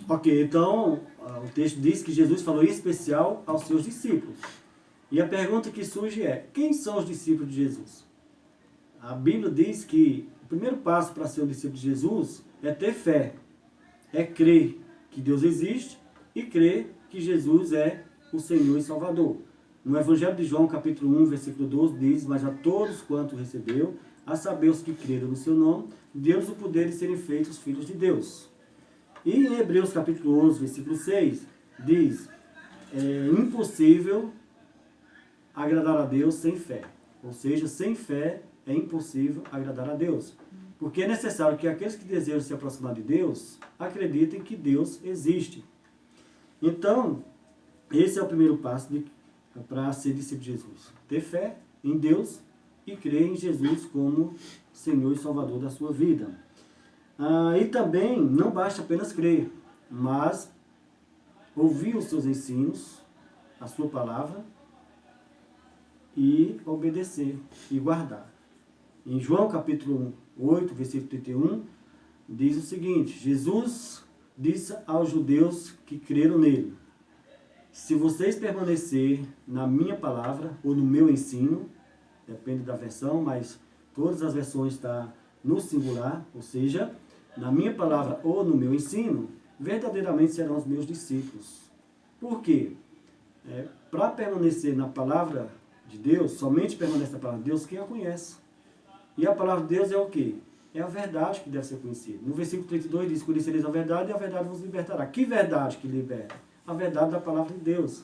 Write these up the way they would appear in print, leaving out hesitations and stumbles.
Ok, então o texto diz que Jesus falou em especial aos seus discípulos. E a pergunta que surge é: quem são os discípulos de Jesus? A Bíblia diz que o primeiro passo para ser um discípulo de Jesus é ter fé, é crer que Deus existe e crer que Jesus é o Senhor e Salvador. No Evangelho de João, capítulo 1, versículo 12, diz: mas a todos quanto recebeu, a saber os que creram no seu nome, deu-lhes o poder de serem feitos filhos de Deus. E em Hebreus capítulo 11, versículo 6, diz: é impossível agradar a Deus sem fé. Ou seja, sem fé é impossível agradar a Deus. Porque é necessário que aqueles que desejam se aproximar de Deus acreditem que Deus existe. Então, esse é o primeiro passo para ser discípulo de Jesus. Ter fé em Deus e crer em Jesus como Senhor e Salvador da sua vida. E também não basta apenas crer, mas ouvir os seus ensinos, a sua palavra, e obedecer e guardar. Em João capítulo 8, versículo 31, diz o seguinte: Jesus disse aos judeus que creram nele: se vocês permanecerem na minha palavra ou no meu ensino, depende da versão, mas todas as versões estão no singular, ou seja, na minha palavra ou no meu ensino, verdadeiramente serão os meus discípulos. Por quê? Para permanecer na palavra de Deus, somente permanece na palavra de Deus quem a conhece. E a palavra de Deus é o quê? É a verdade que deve ser conhecida. No versículo 32 diz: conhecereis a verdade e a verdade vos libertará. Que verdade que liberta? A verdade da palavra de Deus.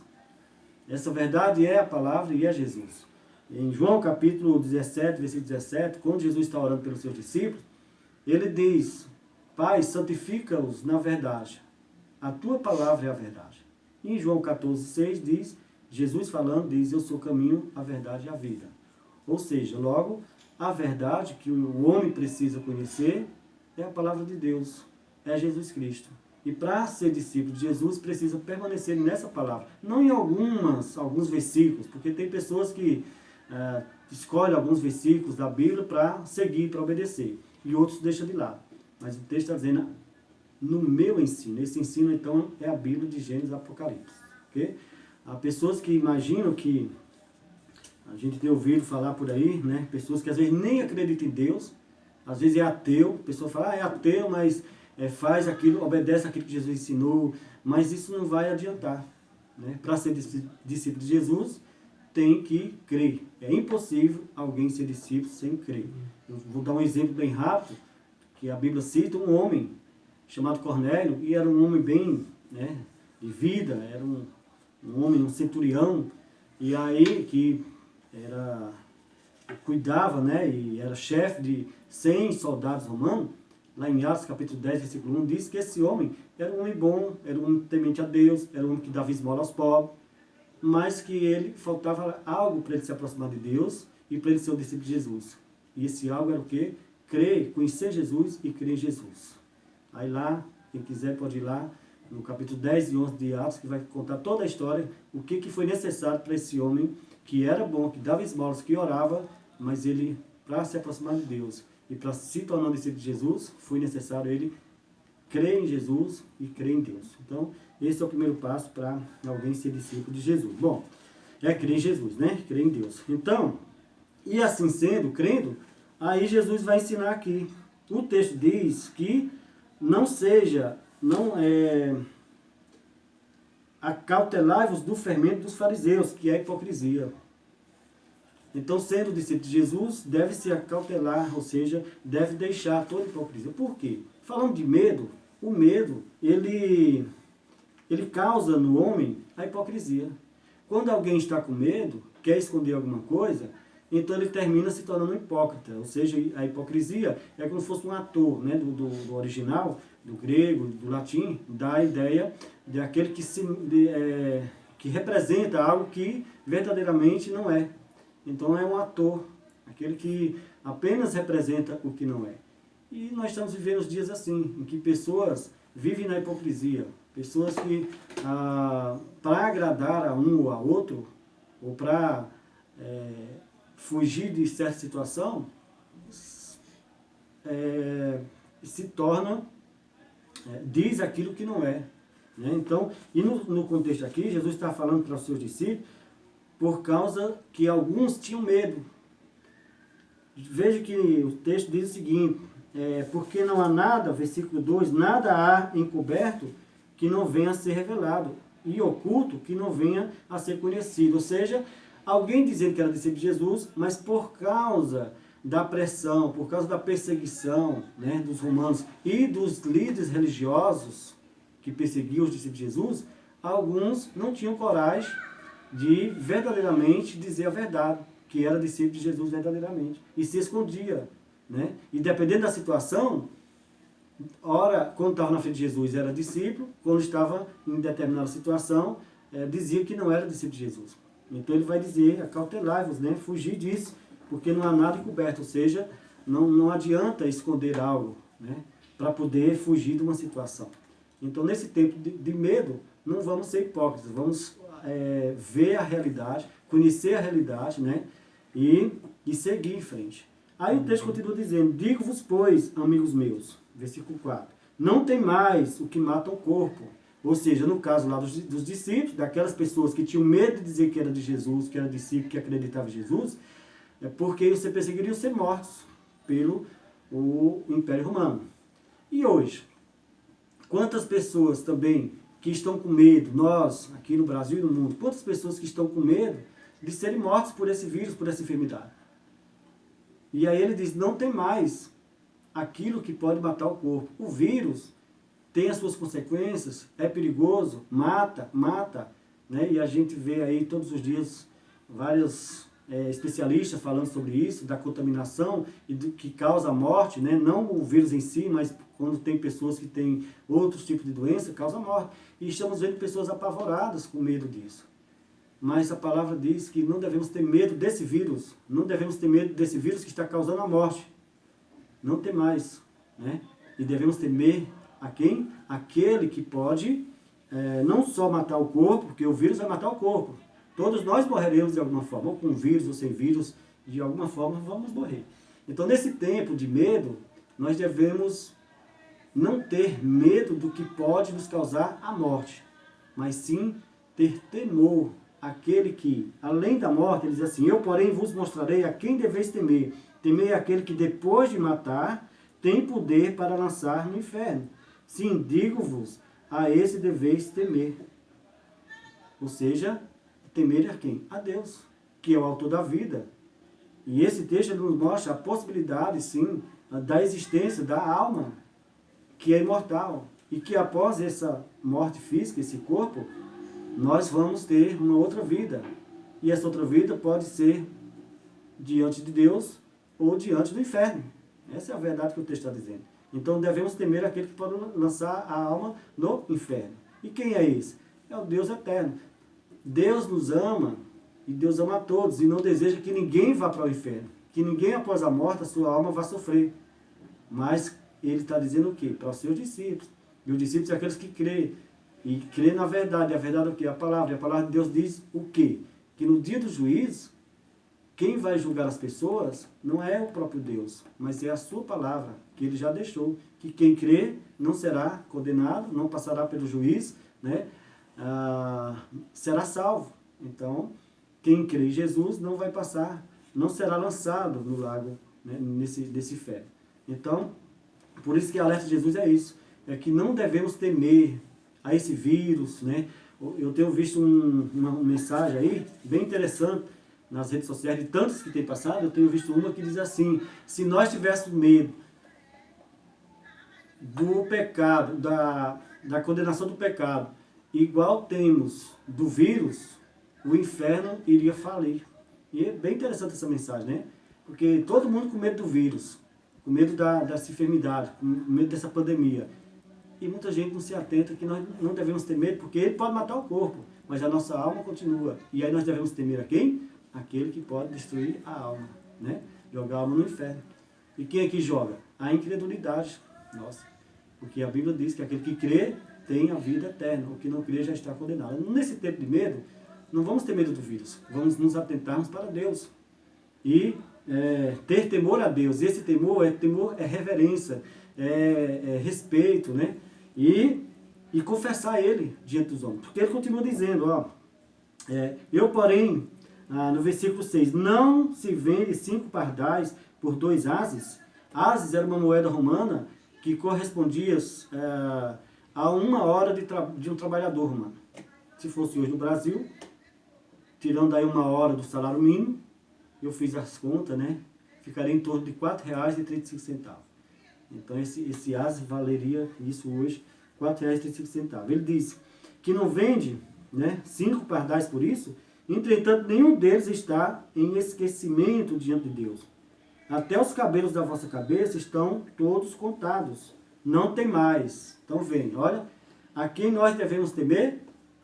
Essa verdade é a palavra e é Jesus. Em João capítulo 17, versículo 17, quando Jesus está orando pelos seus discípulos, ele diz: Pai, santifica-os na verdade. A tua palavra é a verdade. E em João 14, 6 diz, Jesus falando, diz: eu sou o caminho, a verdade e a vida. Ou seja, logo, a verdade que o homem precisa conhecer é a palavra de Deus, é Jesus Cristo. E para ser discípulo de Jesus, precisa permanecer nessa palavra. Não em alguns versículos, porque tem pessoas que escolhem alguns versículos da Bíblia para seguir, para obedecer. E outros deixam de lado. Mas o texto está dizendo: no meu ensino. Esse ensino, então, é a Bíblia de Gênesis e Apocalipse. Okay? Há pessoas que imaginam que, a gente tem ouvido falar por aí, né? Pessoas que às vezes nem acreditam em Deus, às vezes é ateu, a pessoa fala: é ateu, mas faz aquilo, obedece aquilo que Jesus ensinou, mas isso não vai adiantar. Né? Para ser discípulo de Jesus, tem que crer. É impossível alguém ser discípulo sem crer. Eu vou dar um exemplo bem rápido, que a Bíblia cita um homem chamado Cornélio, e era um homem bem, né, de vida, era um homem, um centurião, e aí que cuidava, né, e era chefe de 100 soldados romanos. Lá em Atos capítulo 10, versículo 1, diz que esse homem era um homem bom, era um homem temente a Deus, era um homem que dava esmola aos pobres, mas que ele faltava algo para ele se aproximar de Deus e para ele ser o discípulo de Jesus. E esse algo era o quê? Crer, conhecer Jesus e crer em Jesus. Aí lá, quem quiser pode ir lá, no capítulo 10 e 11 de Atos, que vai contar toda a história, o que foi necessário para esse homem, que era bom, que dava esmolas, que orava, mas ele, para se aproximar de Deus e para se tornar um discípulo de Jesus, foi necessário ele crer em Jesus e crer em Deus. Então, esse é o primeiro passo para alguém ser discípulo de Jesus. Bom, é crer em Jesus, né? Crer em Deus. Então, e assim sendo, crendo, aí Jesus vai ensinar aqui. O texto diz que acautelai-vos do fermento dos fariseus, que é a hipocrisia. Então, sendo discípulo de Jesus, deve se acautelar, ou seja, deve deixar toda hipocrisia. Por quê? Falando de medo, o medo, ele causa no homem a hipocrisia. Quando alguém está com medo, quer esconder alguma coisa, então ele termina se tornando um hipócrita. Ou seja, a hipocrisia é como se fosse um ator, né, do original, do grego, do latim, dá a ideia de aquele que representa algo que verdadeiramente não é. Então é um ator, aquele que apenas representa o que não é. E nós estamos vivendo dias assim, em que pessoas vivem na hipocrisia. Pessoas que, para agradar a um ou a outro, ou para fugir de certa situação, se tornam diz aquilo que não é. Né? Então, e no contexto aqui, Jesus está falando para os seus discípulos por causa que alguns tinham medo. Veja que o texto diz o seguinte, porque não há nada, versículo 2, nada há encoberto que não venha a ser revelado, e oculto que não venha a ser conhecido. Ou seja, alguém dizendo que era discípulo de Jesus, mas por causa da pressão, por causa da perseguição, né, dos romanos e dos líderes religiosos que perseguiam os discípulos de Jesus, alguns não tinham coragem de verdadeiramente dizer a verdade, que era discípulo de Jesus verdadeiramente, e se escondia, né? E dependendo da situação, ora, quando estava na frente de Jesus era discípulo, quando estava em determinada situação, dizia que não era discípulo de Jesus. Então ele vai dizer, acautelai-vos, né? Fugir disso, porque não há nada encoberto, ou seja, não adianta esconder algo, né? Para poder fugir de uma situação. Então nesse tempo de medo, não vamos ser hipócritas, vamos ver a realidade, conhecer a realidade, né? E seguir em frente. Aí o texto continua dizendo, digo-vos, pois, amigos meus, versículo 4, não tem mais o que mata o corpo. Ou seja, no caso lá dos discípulos, daquelas pessoas que tinham medo de dizer que era de Jesus, que era discípulo, que acreditava em Jesus, porque você perseguiriam ser mortos pelo o Império Romano. E hoje, quantas pessoas também que estão com medo, nós, aqui no Brasil e no mundo, quantas pessoas que estão com medo de serem mortos por esse vírus, por essa enfermidade? E aí ele diz, não tem mais aquilo que pode matar o corpo. O vírus tem as suas consequências, é perigoso, mata, né? E a gente vê aí todos os dias vários especialistas falando sobre isso, da contaminação e do que causa a morte, né? Não o vírus em si, mas quando tem pessoas que têm outros tipos de doença, causa morte. E estamos vendo pessoas apavoradas com medo disso. Mas a palavra diz que não devemos ter medo desse vírus, não devemos ter medo desse vírus que está causando a morte. Não tem mais, né? E devemos temer a quem? Aquele que pode não só matar o corpo, porque o vírus vai matar o corpo. Todos nós morreremos de alguma forma, ou com vírus ou sem vírus, de alguma forma vamos morrer. Então nesse tempo de medo, nós devemos não ter medo do que pode nos causar a morte, mas sim ter temor àquele que, além da morte, ele diz assim, eu porém vos mostrarei a quem deveis temer. Temei aquele que depois de matar, tem poder para lançar no inferno. Sim, digo-vos, a esse deveis temer. Ou seja, temer a quem? A Deus, que é o autor da vida. E esse texto nos mostra a possibilidade, sim, da existência da alma, que é imortal. E que após essa morte física, esse corpo, nós vamos ter uma outra vida. E essa outra vida pode ser diante de Deus ou diante do inferno. Essa é a verdade que o texto está dizendo. Então devemos temer aquele que pode lançar a alma no inferno. E quem é esse? É o Deus eterno. Deus nos ama e Deus ama a todos e não deseja que ninguém vá para o inferno. Que ninguém após a morte, a sua alma vá sofrer. Mas ele está dizendo o quê? Para os seus discípulos. E os discípulos são aqueles que creem. E creem na verdade. E a verdade é o quê? A palavra. E a palavra de Deus diz o quê? Que no dia do juízo, quem vai julgar as pessoas não é o próprio Deus, mas é a sua palavra, que ele já deixou. Que quem crê não será condenado, não passará pelo juiz, né? Será salvo. Então, quem crê em Jesus não vai passar, não será lançado no lago, né? Nesse inferno. Então, por isso que a alerta de Jesus é isso, é que não devemos temer a esse vírus, né? Eu tenho visto uma mensagem aí, bem interessante, nas redes sociais, de tantos que tem passado, eu tenho visto uma que diz assim, se nós tivéssemos medo do pecado, da condenação do pecado, igual temos do vírus, o inferno iria falir. E é bem interessante essa mensagem, né? Porque todo mundo com medo do vírus, com medo dessa enfermidade, com medo dessa pandemia. E muita gente não se atenta que nós não devemos ter medo, porque ele pode matar o corpo, mas a nossa alma continua. E aí nós devemos temer a quem? Aquele que pode destruir a alma, né? Jogar a alma no inferno. E quem é que joga? A incredulidade nossa. Porque a Bíblia diz que aquele que crê tem a vida eterna, o que não crê já está condenado. Nesse tempo de medo, não vamos ter medo do vírus, vamos nos atentarmos para Deus. E ter temor a Deus. Esse temor é reverência, é respeito, né? e confessar ele diante dos homens. Porque ele continua dizendo, eu porém, no versículo 6, não se vende 5 pardais por 2 ases. Ases era uma moeda romana que correspondia a 1 hora de um trabalhador romano. Se fosse hoje no Brasil, tirando aí 1 hora do salário mínimo, eu fiz as contas, né? Ficaria em torno de R$ 4,35. Então esse ase valeria isso hoje, R$ 4,35. Ele diz que não vende, né, 5 pardais por isso, entretanto nenhum deles está em esquecimento diante de Deus. Até os cabelos da vossa cabeça estão todos contados. Não tem mais. Então vem, olha, a quem nós devemos temer?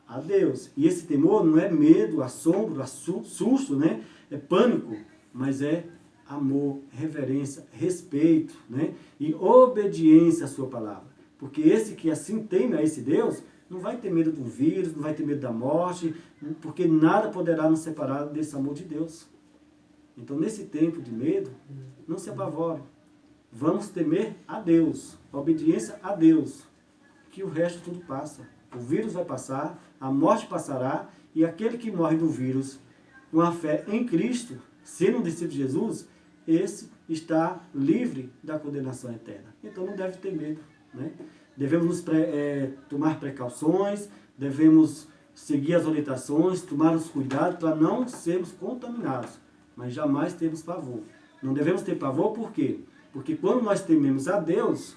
A Deus. E esse temor não é medo, assombro, susto, né? É pânico, mas é amor, reverência, respeito, né? E obediência à sua palavra. Porque esse que assim teme a esse Deus, não vai ter medo do vírus, não vai ter medo da morte, porque nada poderá nos separar desse amor de Deus. Então, nesse tempo de medo, não se apavore. Vamos temer a Deus, a obediência a Deus, que o resto tudo passa. O vírus vai passar, a morte passará, e aquele que morre do vírus com a fé em Cristo, sendo um discípulo de Jesus, esse está livre da condenação eterna. Então não deve ter medo, né? Devemos tomar precauções, devemos seguir as orientações, tomar os cuidados para não sermos contaminados, mas jamais termos pavor. Não devemos ter pavor por quê? Porque quando nós tememos a Deus,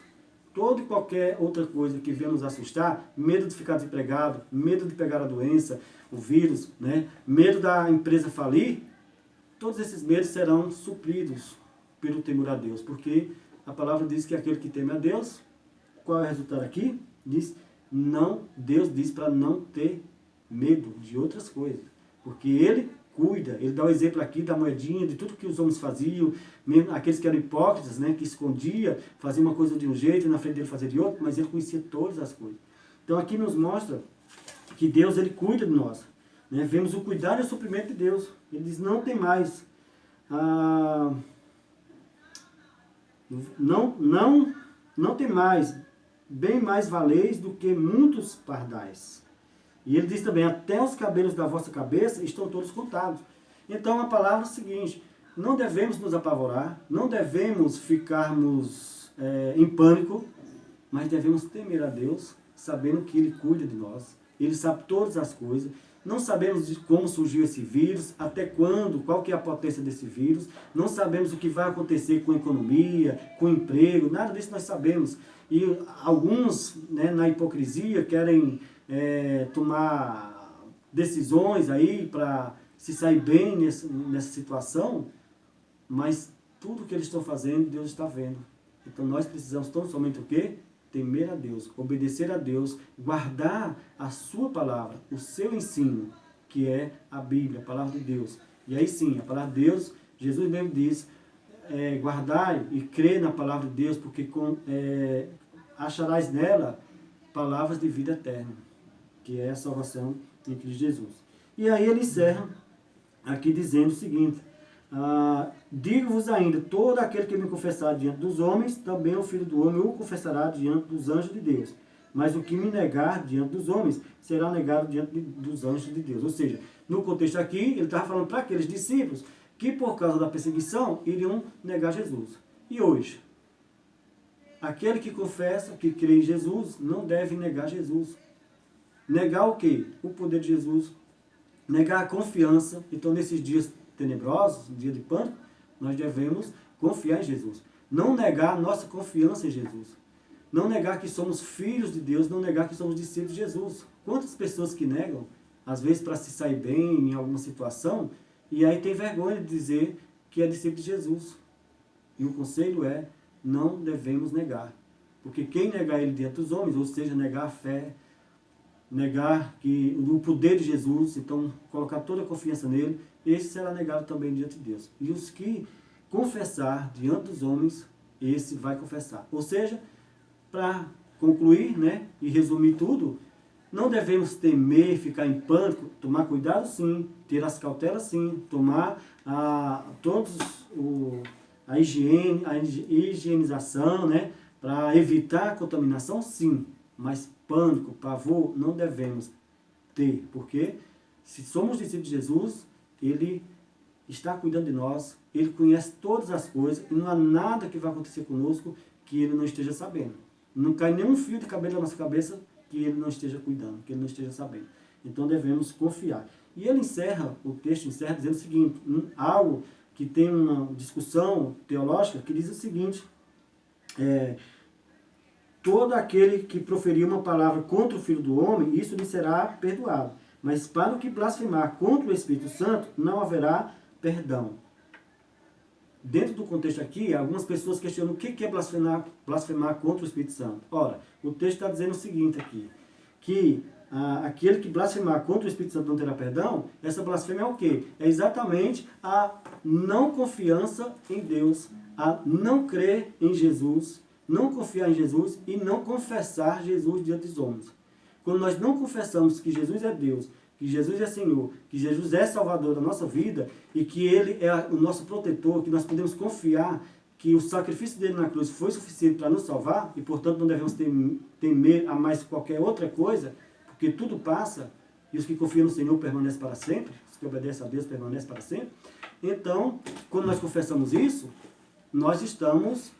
toda e qualquer outra coisa que venha nos assustar, medo de ficar desempregado, medo de pegar a doença, o vírus, né? Medo da empresa falir, todos esses medos serão supridos pelo temor a Deus, porque a palavra diz que aquele que teme a Deus, qual é o resultado aqui? Deus diz para não ter medo de outras coisas, porque Ele cuida, Ele dá o exemplo aqui da moedinha, de tudo que os homens faziam, mesmo aqueles que eram hipócritas, né, que escondia, fazia uma coisa de um jeito e na frente dele fazia de outro, mas Ele conhecia todas as coisas. Então aqui nos mostra que Deus, Ele cuida de nós, né? Vemos o cuidado e o suprimento de Deus. Ele diz, não tem mais, não tem mais, bem mais valeis do que muitos pardais. E ele diz também, até os cabelos da vossa cabeça estão todos contados. Então a palavra é o seguinte, não devemos nos apavorar, não devemos ficarmos em pânico, mas devemos temer a Deus, sabendo que Ele cuida de nós, Ele sabe todas as coisas. Não sabemos de como surgiu esse vírus, até quando, qual que é a potência desse vírus, não sabemos o que vai acontecer com a economia, com o emprego, nada disso nós sabemos. E alguns, né, na hipocrisia, querem tomar decisões aí para se sair bem nessa situação, mas tudo que eles estão fazendo, Deus está vendo. Então nós precisamos tão somente o quê? Temer a Deus, obedecer a Deus, guardar a sua palavra, o seu ensino, que é a Bíblia, a palavra de Deus. E aí sim, a palavra de Deus, Jesus mesmo diz, guardai e crê na palavra de Deus, porque acharás nela palavras de vida eterna, que é a salvação em Cristo Jesus. E aí ele encerra aqui dizendo o seguinte, digo-vos ainda, todo aquele que me confessar diante dos homens, também o Filho do Homem o confessará diante dos anjos de Deus. Mas o que me negar diante dos homens, será negado diante dos anjos de Deus. Ou seja, no contexto aqui, ele estava falando para aqueles discípulos que por causa da perseguição, iriam negar Jesus. E hoje? Aquele que confessa, que crê em Jesus, não deve negar Jesus. Negar o quê? O poder de Jesus. Negar a confiança. Então, nesses dias tenebrosos, dia de pânico, nós devemos confiar em Jesus. Não negar a nossa confiança em Jesus. Não negar que somos filhos de Deus, não negar que somos discípulos de Jesus. Quantas pessoas que negam, às vezes para se sair bem em alguma situação, e aí tem vergonha de dizer que é discípulo de Jesus. E o conselho é, não devemos negar. Porque quem negar ele diante dos homens, ou seja, negar a fé, negar o poder de Jesus, então colocar toda a confiança nele, esse será negado também diante de Deus. E os que confessar diante dos homens, esse vai confessar. Ou seja, para concluir, né, e resumir tudo, não devemos temer, ficar em pânico, tomar cuidado sim, ter as cautelas sim, tomar a higienização, né, para evitar a contaminação sim, mas pânico, pavor, não devemos ter. Porque se somos discípulos de Jesus, Ele está cuidando de nós, Ele conhece todas as coisas, e não há nada que vai acontecer conosco que Ele não esteja sabendo. Não cai nenhum fio de cabelo na nossa cabeça que Ele não esteja cuidando, que Ele não esteja sabendo. Então devemos confiar. E ele encerra, o texto encerra dizendo o seguinte, algo que tem uma discussão teológica que diz o seguinte, todo aquele que proferir uma palavra contra o Filho do Homem, isso lhe será perdoado. Mas para o que blasfemar contra o Espírito Santo, não haverá perdão. Dentro do contexto aqui, algumas pessoas questionam o que é blasfemar contra o Espírito Santo. Ora, o texto está dizendo o seguinte aqui, que aquele que blasfemar contra o Espírito Santo não terá perdão, essa blasfêmia é o quê? É exatamente a não confiança em Deus, a não crer em Jesus, não confiar em Jesus e não confessar Jesus diante dos homens. Quando nós não confessamos que Jesus é Deus, que Jesus é Senhor, que Jesus é Salvador da nossa vida e que Ele é o nosso protetor, que nós podemos confiar que o sacrifício dele na cruz foi suficiente para nos salvar e, portanto, não devemos temer a mais qualquer outra coisa, porque tudo passa e os que confiam no Senhor permanecem para sempre, os que obedecem a Deus permanecem para sempre. Então, quando nós confessamos isso, nós estamos...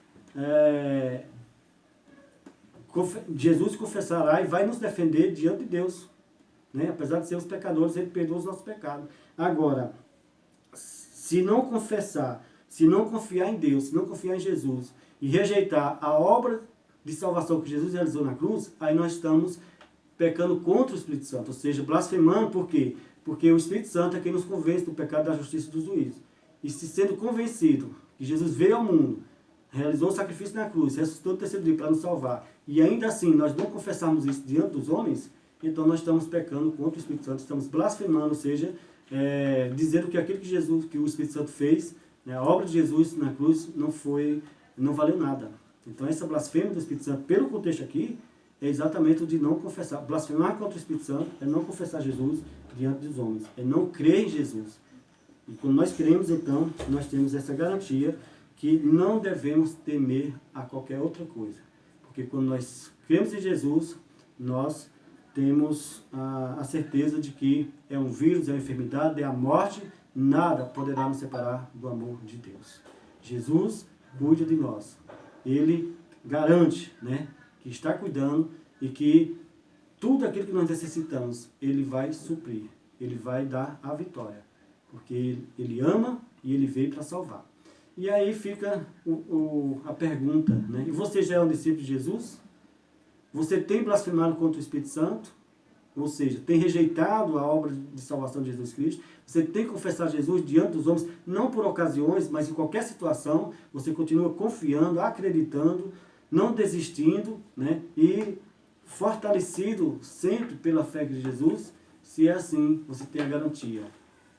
Jesus confessará e vai nos defender diante de Deus. Né? Apesar de sermos pecadores, Ele perdoa os nossos pecados. Agora, se não confessar, se não confiar em Deus, se não confiar em Jesus e rejeitar a obra de salvação que Jesus realizou na cruz, aí nós estamos pecando contra o Espírito Santo, ou seja, blasfemando. Por quê? Porque o Espírito Santo é quem nos convence do pecado, da justiça e do juízo. E se sendo convencido que Jesus veio ao mundo, realizou o sacrifício na cruz, ressuscitou no terceiro dia para nos salvar, e ainda assim nós não confessarmos isso diante dos homens, então nós estamos pecando contra o Espírito Santo, estamos blasfemando, ou seja, dizendo que aquilo que o Espírito Santo fez, né, a obra de Jesus na cruz não valeu nada. Então essa blasfêmia do Espírito Santo, pelo contexto aqui, é exatamente o de não confessar. Blasfemar contra o Espírito Santo é não confessar Jesus diante dos homens, é não crer em Jesus. E quando nós cremos, então, nós temos essa garantia que não devemos temer a qualquer outra coisa. Porque quando nós cremos em Jesus, nós temos a certeza de que é um vírus, é uma enfermidade, é a morte, nada poderá nos separar do amor de Deus. Jesus cuida de nós. Ele garante, né, que está cuidando e que tudo aquilo que nós necessitamos, Ele vai suprir. Ele vai dar a vitória. Porque Ele ama e Ele veio para salvar. E aí fica a pergunta, né? E você já é um discípulo de Jesus? Você tem blasfemado contra o Espírito Santo? Ou seja, tem rejeitado a obra de salvação de Jesus Cristo? Você tem confessado Jesus diante dos homens, não por ocasiões, mas em qualquer situação, você continua confiando, acreditando, não desistindo, né? E fortalecido sempre pela fé de Jesus? Se é assim, você tem a garantia.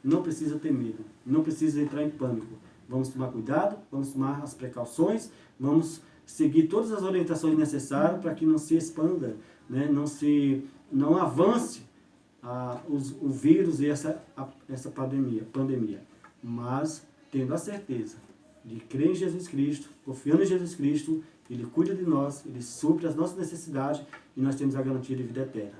Não precisa ter medo, não precisa entrar em pânico. Vamos tomar cuidado, vamos tomar as precauções, vamos seguir todas as orientações necessárias para que não se expanda, né? Não avance o vírus e essa pandemia. Mas tendo a certeza de crer em Jesus Cristo, confiando em Jesus Cristo, Ele cuida de nós, Ele supre as nossas necessidades e nós temos a garantia de vida eterna.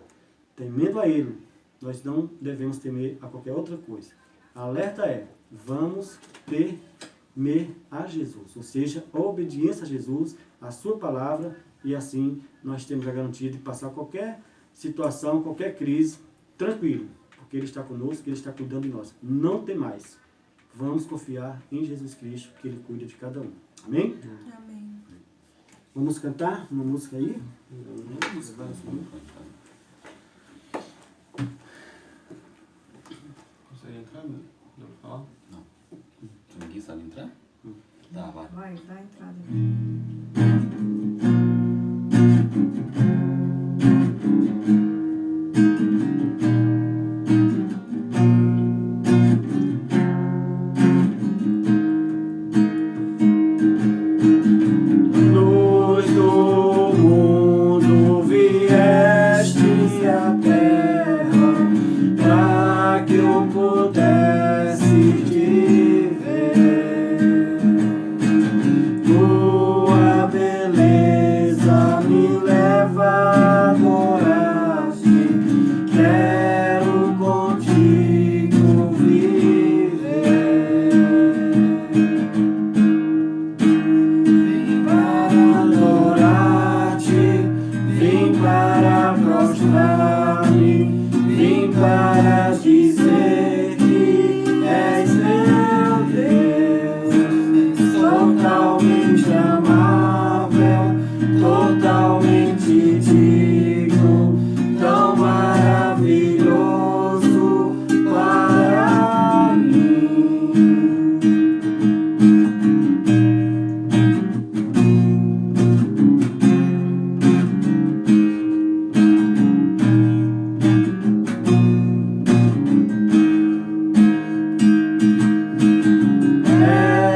Temendo a Ele, nós não devemos temer a qualquer outra coisa. A alerta é, vamos temer a Jesus, ou seja, a obediência a Jesus, a sua palavra, e assim nós temos a garantia de passar qualquer situação, qualquer crise, tranquilo, porque Ele está conosco, Ele está cuidando de nós. Não tem mais. Vamos confiar em Jesus Cristo, que Ele cuida de cada um. Amém? Amém. Vamos cantar uma música aí? Consegue entrar, né? Deu pra falar? Não. Ninguém sabe entrar? Tá, vai. Vai, dá a entrada. Luz do mundo vieste à terra, para que eu pudesse te ver. Tua beleza me leva prostrar-me, vim para dizer que és meu Deus, totalmente amável, totalmente digno, tão maravilhoso para mim.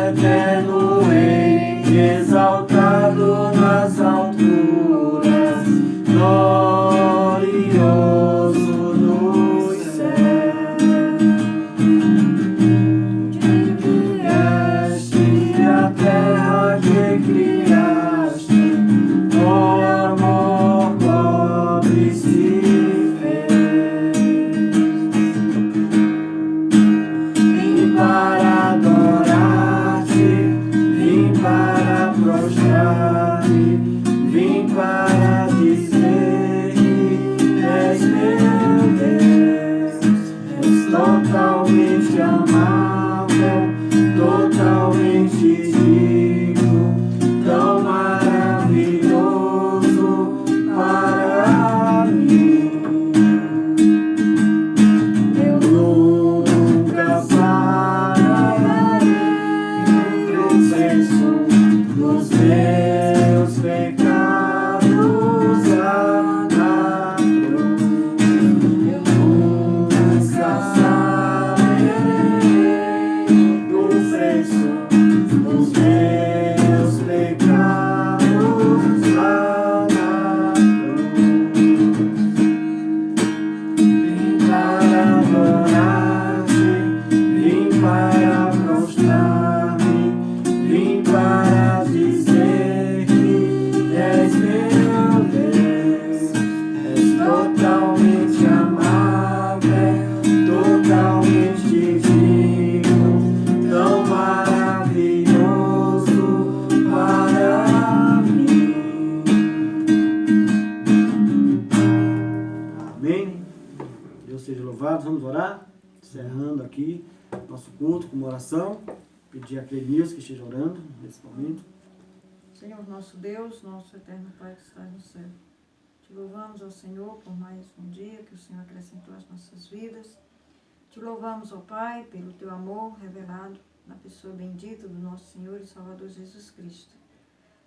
Eterno Rei, exaltado nas alturas, glorioso nos céus. Criaste a terra que criaste, por amor pobre se fez. Vim para adorar-te, vim para prostrar-me, vim para dizer que és meu Deus, és totalmente amável, totalmente digno, tão maravilhoso para mim. Eu nunca pararei o processo dos meus pecados lá na cruz. Eu nunca saberei o preço dos meus pecados lá na cruz. Vim para adorar-te, vim para prostrar-me, vim para dizer que és meu Deus, és totalmente amável, totalmente digno, tão maravilhoso para mim. Amém. Deus seja louvado. Vamos orar, encerrando aqui nosso culto com uma oração. Pedir a Clenis que esteja orando nesse momento. Senhor nosso Deus, nosso eterno Pai que estás no céu, te louvamos, ó Senhor, por mais um dia que o Senhor acrescentou às nossas vidas. Te louvamos, ó Pai, pelo teu amor revelado na pessoa bendita do nosso Senhor e Salvador Jesus Cristo.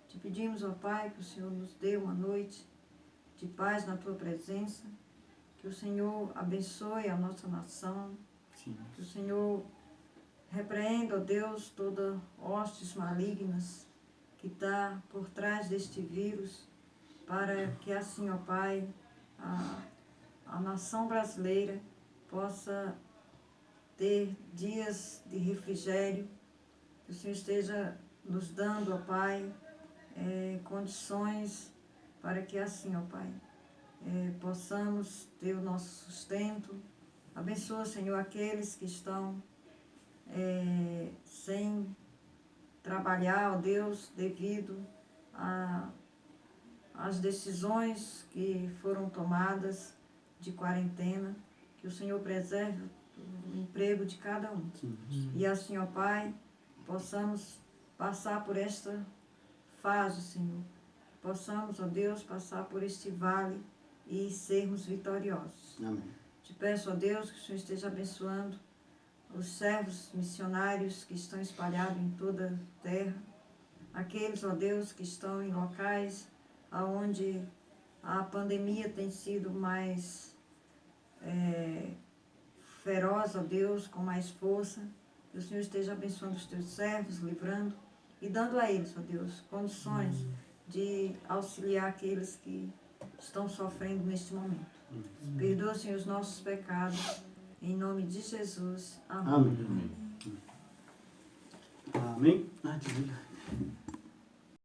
Te pedimos, ó Pai, que o Senhor nos dê uma noite de paz na tua presença, que o Senhor abençoe a nossa nação, Sim. que o Senhor repreenda, ó Deus, todas hostes malignas que está por trás deste vírus, para que assim, ó Pai, a nação brasileira possa ter dias de refrigério, que o Senhor esteja nos dando, ó Pai, condições para que assim, ó Pai, possamos ter o nosso sustento. Abençoa, Senhor, aqueles que estão sem trabalhar, ó Deus, devido às decisões que foram tomadas de quarentena, que o Senhor preserve o emprego de cada um. Sim. E assim, ó Pai, possamos passar por esta fase, Senhor. Possamos, ó Deus, passar por este vale e sermos vitoriosos. Amém. Te peço, ó Deus, que o Senhor esteja abençoando os servos missionários que estão espalhados em toda a terra, aqueles, ó Deus, que estão em locais onde a pandemia tem sido mais feroz, ó Deus, com mais força. Que o Senhor esteja abençoando os teus servos, livrando e dando a eles, ó Deus, condições de auxiliar aqueles que estão sofrendo neste momento. Perdoa, Senhor, os nossos pecados. Em nome de Jesus. Amém. Amém. Amém.